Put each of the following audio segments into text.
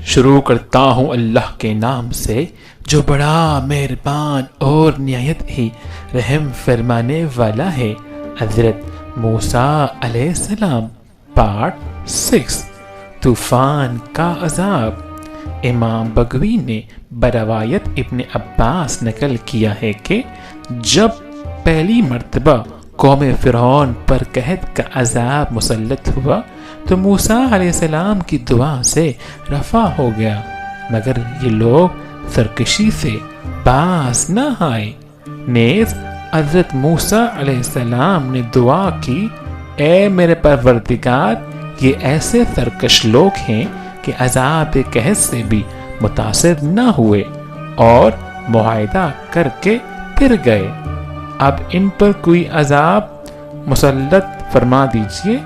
شروع کرتا ہوں اللہ کے نام سے جو بڑا مہربان اور نہایت ہی رحم فرمانے والا ہے۔ حضرت موسیٰ علیہ السلام پارٹ 6 طوفان کا عذاب۔ امام بغوی نے بروایت ابن عباس نقل کیا ہے کہ جب پہلی مرتبہ قوم فرعون پر قحط کا عذاب مسلط ہوا تو موسیٰ علیہ السلام کی دعا سے رفع ہو گیا، مگر یہ لوگ سرکشی سے باز نہ آئے۔ نیز حضرت موسیٰ علیہ السلام نے دعا کی، اے میرے پروردگار، یہ ایسے سرکش لوگ ہیں کہ عذاب قحط سے بھی متاثر نہ ہوئے اور معاہدہ کر کے پھر گئے، اب ان پر کوئی عذاب مسلط فرما دیجئے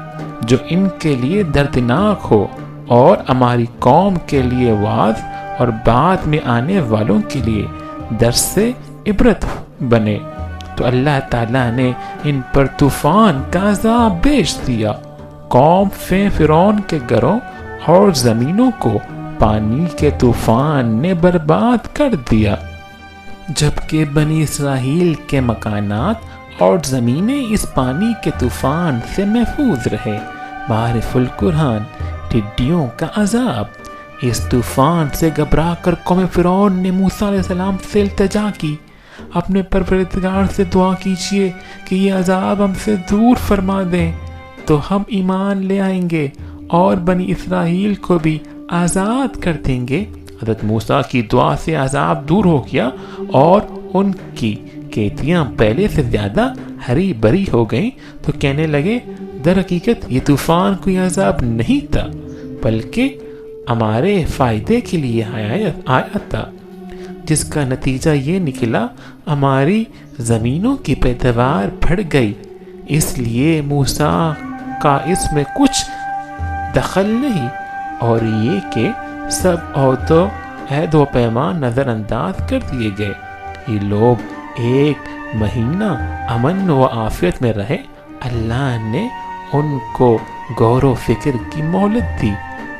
جو ان کے لیے دردناک ہو اور ہماری قوم کے لیے وعظ اور بعد میں آنے والوں کے لیے درس سے عبرت بنے۔ تو اللہ تعالیٰ نے ان پر طوفان کا عذاب بھیج دیا۔ قوم فرعون کے گھروں اور زمینوں کو پانی کے طوفان نے برباد کر دیا، جبکہ بنی اسرائیل کے مکانات اور زمینیں اس پانی کے طوفان سے محفوظ رہے۔ معرف القرآن ٹڈیوں کا عذاب۔ اس طوفان سے گھبرا کر قوم فرعون نے موسیٰ علیہ السلام سے التجا کی، اپنے پروردگار سے دعا کیجیے کہ یہ عذاب ہم سے دور فرما دیں تو ہم ایمان لے آئیں گے اور بنی اسرائیل کو بھی آزاد کر دیں گے۔ حضرت موسیٰ کی دعا سے عذاب دور ہو گیا اور ان کی کھیتیاں پہلے سے زیادہ ہری بھری ہو گئیں، تو کہنے لگے در حقیقت یہ طوفان کوئی عذاب نہیں تھا بلکہ ہمارے فائدے کے لیے آیا تھا، جس کا نتیجہ یہ نکلا ہماری زمینوں کی پیداوار بڑھ گئی، اس لیے موسیٰ کا اس میں کچھ دخل نہیں، اور یہ کہ سب عہد و پیمان نظر انداز کر دیے گئے۔ یہ لوگ ایک مہینہ امن و عافیت میں رہے، اللہ نے ان کو غور و فکر کی مہلت دی،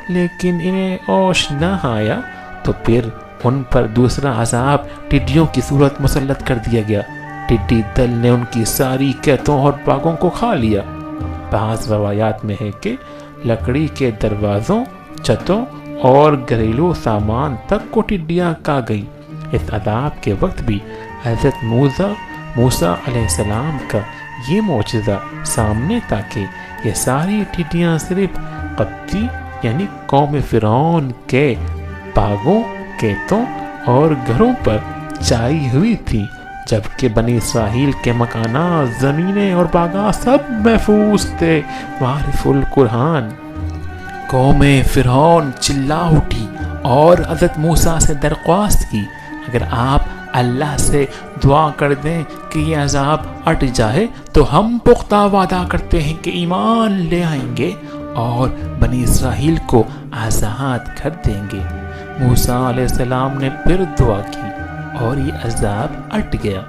لیکن انہیں ہوش نہ آیا تو پھر ان پر دوسرا عذاب ٹڈیوں کی صورت مسلط کر دیا گیا۔ ٹڈی دل نے ان کی ساری کھیتوں اور باغوں کو کھا لیا۔ بعض روایات میں ہے کہ لکڑی کے دروازوں، چھتوں اور گھریلو سامان تک کو ٹڈیاں کھا گئی۔ اس عذاب کے وقت بھی حضرت موسیٰ علیہ السلام کا یہ معجزہ سامنے تھا کہ یہ ساری ٹڈیاں صرف قبطی یعنی قوم فرعون کے باغوں، کھیتوں اور گھروں پر چھائی ہوئی تھی، جبکہ بنی اسرائیل کے مکانات، زمینیں اور باغات سب محفوظ تھے۔ معرف القرآن۔ قوم فرعون چلا اٹھی اور حضرت موسیٰ سے درخواست کی، اگر آپ اللہ سے دعا کر دیں کہ یہ عذاب ہٹ جائے تو ہم پختہ وعدہ کرتے ہیں کہ ایمان لے آئیں گے اور بنی اسرائیل کو آزاد کر دیں گے۔ موسیٰ علیہ السلام نے پھر دعا کی اور یہ عذاب ہٹ گیا،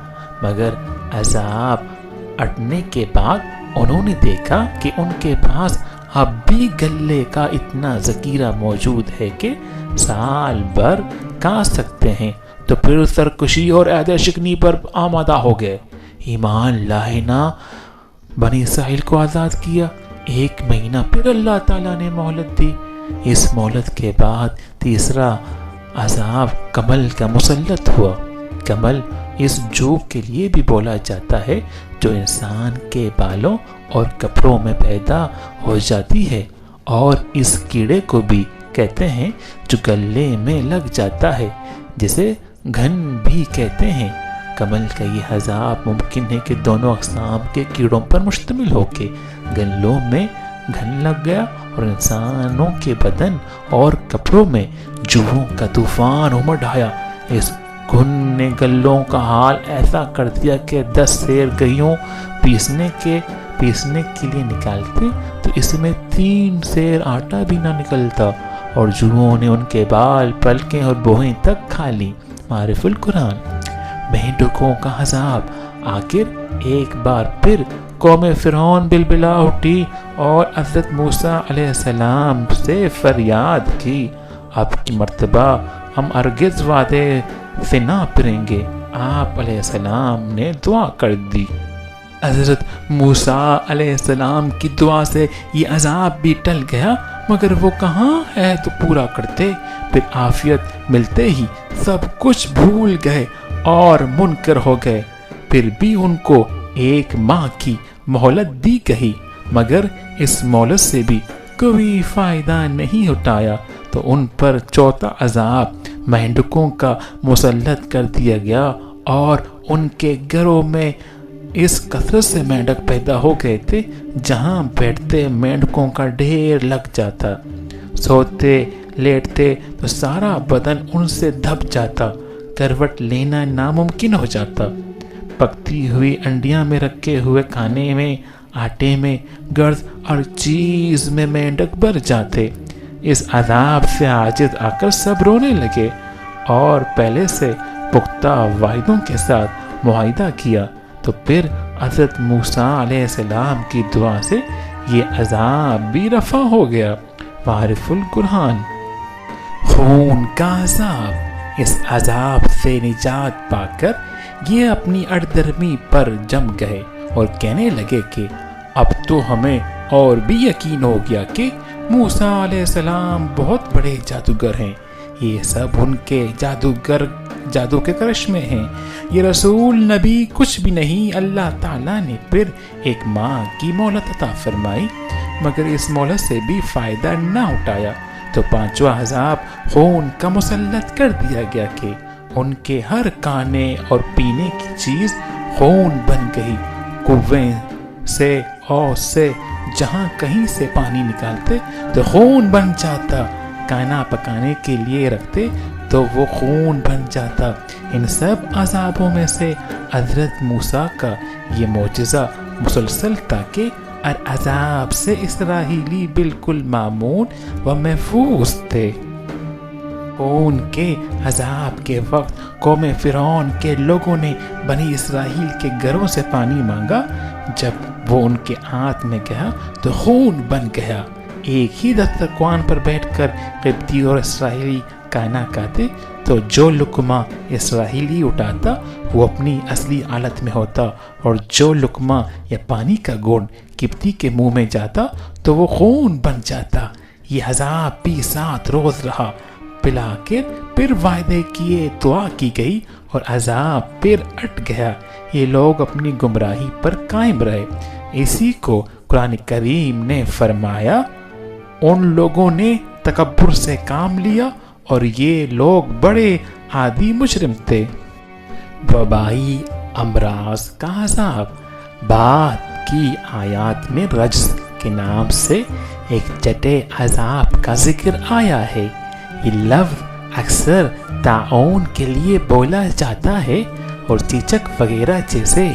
مگر عذاب ہٹنے کے بعد انہوں نے دیکھا کہ ان کے پاس اب بھی غلے کا اتنا ذخیرہ موجود ہے کہ سال بھر کھا سکتے ہیں، تو پھر سرکشی اور عہد شکنی پر آمادہ ہو گئے۔ ایمان لائے نہ بنی اسرائیل کو آزاد کیا۔ ایک مہینہ پھر اللہ تعالیٰ نے مہلت دی۔ اس مہلت کے بعد تیسرا عذاب کمل کا مسلط ہوا۔ کمل اس جوک کے لیے بھی بولا جاتا ہے جو انسان کے بالوں اور کپڑوں میں پیدا ہو جاتی ہے، اور اس کیڑے کو بھی کہتے ہیں جو گلے میں لگ جاتا ہے، جسے گھن بھی کہتے ہیں۔ کمل کا یہ عذاب ممکن ہے کہ دونوں اقسام کے کیڑوں پر مشتمل ہو کے گلوں میں گھن لگ گیا اور انسانوں کے بدن اور کپڑوں میں جوؤں کا طوفان امڈ آیا۔ اس گھن نے گلوں کا حال ایسا کر دیا کہ 10 سیر گیہوں پیسنے کے لیے نکالتے تو اس میں 3 سیر آٹا بھی نہ نکلتا، اور جوؤں نے ان کے بال، پلکیں اور بوہیں تک کھا لی۔ معرف القرآن۔ مینڈکوں کا عذاب۔ آخر ایک بار پھر قوم فرعون بلبلا اٹھی اور حضرت موسیٰ علیہ السلام سے فریاد کی، آپ کی مرتبہ ہم ارگز وعدے سے نہ پھریں گے۔ آپ علیہ السلام نے دعا کر دی۔ حضرت موسیٰ علیہ السلام کی دعا سے یہ عذاب بھی ٹل گیا، مگر وہ کہاں ہے تو پورا کرتے۔ پھر عافیت ملتے ہی سب کچھ بھول گئے اور منکر ہو گئے۔ پھر بھی ان کو 1 ماہ کی مہلت دی گئی، مگر اس مہلت سے بھی کوئی فائدہ نہیں اٹھایا، تو ان پر چوتھا عذاب مینڈکوں کا مسلط کر دیا گیا، اور ان کے گھروں میں اس کثرت سے مینڈک پیدا ہو گئے تھے جہاں بیٹھتے مینڈکوں کا ڈھیر لگ جاتا، سوتے لیٹتے تو سارا بدن ان سے دھپ جاتا، کروٹ لینا ناممکن ہو جاتا۔ پکتی ہوئی انڈیاں میں رکھے ہوئے کھانے میں، آٹے میں، گرد اور چیز میں مینڈک بھر جاتے۔ اس عذاب سے عاجز آ کر سب رونے لگے اور پہلے سے پختہ وعدوں کے ساتھ معاہدہ کیا، تو پھر حضرت موسیٰ علیہ السلام کی دعا سے یہ عذاب بھی رفع ہو گیا۔ معارف القرآن۔ خون کا عذاب۔ اس عذاب سے نجات پا کر یہ اپنی اڑدرمی پر جم گئے اور کہنے لگے کہ اب تو ہمیں اور بھی یقین ہو گیا کہ موسیٰ علیہ السلام بہت بڑے جادوگر ہیں، یہ سب ان کے جادو کے کرشمے ہیں، یہ رسول نبی کچھ بھی نہیں۔ اللہ تعالیٰ نے پھر 1 ماہ کی مہلت عطا فرمائی، مگر اس مہلت سے بھی فائدہ نہ اٹھایا، تو 5واں عذاب خون کا مسلط کر دیا گیا کہ ان کے ہر کھانے اور پینے کی چیز خون بن گئی۔ کنویں سے اور سے جہاں کہیں سے پانی نکالتے تو خون بن جاتا، کھانا پکانے کے لیے رکھتے تو وہ خون بن جاتا۔ ان سب عذابوں میں سے حضرت موسیٰ کا یہ معجزہ مسلسل تھا کہ ہر عذاب سے اسرائیلی بالکل معمون و محفوظ تھے۔ خون کے عذاب کے وقت قوم فرعون کے لوگوں نے بنی اسرائیل کے گھروں سے پانی مانگا، جب وہ ان کے ہاتھ میں گیا تو خون بن گیا۔ ایک ہی دسترخوان پر بیٹھ کر قبطی اور اسرائیلی کھانا کھاتے تو جو لقمہ اسرائیلی اٹھاتا وہ اپنی اصلی حالت میں ہوتا، اور جو لقمہ یا پانی کا گھونٹ قبطی کے منہ میں جاتا تو وہ خون بن جاتا۔ یہ عذاب بھی 7 روز رہا، بالآخر پھر وعدے کیے دعا کی گئی اور عذاب پھر ہٹ گیا۔ یہ لوگ اپنی گمراہی پر قائم رہے۔ اسی کو قرآن کریم نے فرمایا، ان لوگوں نے تکبر سے کام لیا اور یہ لوگ بڑے عادی مجرم تھے۔ وبائی امراض کا عذاب۔ بعد کی آیات میں رجز کے نام سے ایک چھٹے عذاب کا ذکر آیا ہے۔ یہ لفظ اکثر طاعون کے لیے بولا جاتا ہے اور چیچک وغیرہ جیسے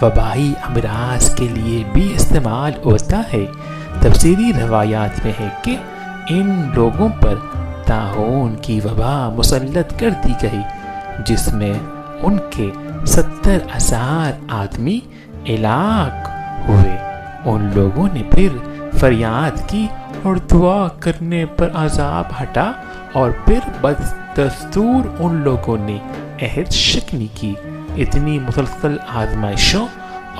وبائی امراض کے لیے بھی استعمال ہوتا ہے۔ تفسیری روایات میں ہے کہ ان لوگوں پر طاعون کی وبا مسلط کر دی گئی، جس میں ان کے 70,000 آدمی ہلاک ہوئے۔ ان لوگوں نے پھر فریاد کی اور دعا کرنے پر عذاب ہٹا، اور پھر بدستور ان لوگوں نے عہد شکنی کی۔ اتنی مسلسل آزمائشوں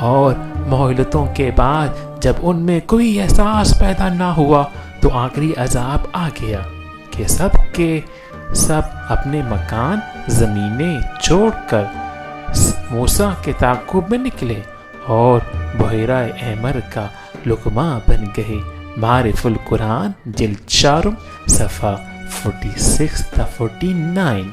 اور مہلتوں کے بعد جب ان میں کوئی احساس پیدا نہ ہوا تو آخری عذاب آ گیا کہ سب کے سب اپنے مکان زمینیں چھوڑ کر موسیٰ کے تعاقب میں نکلے اور بحیرہ احمر کا لقمہ بن گئے۔ معارف القرآن جلد 4 صفحہ 46 تا 49۔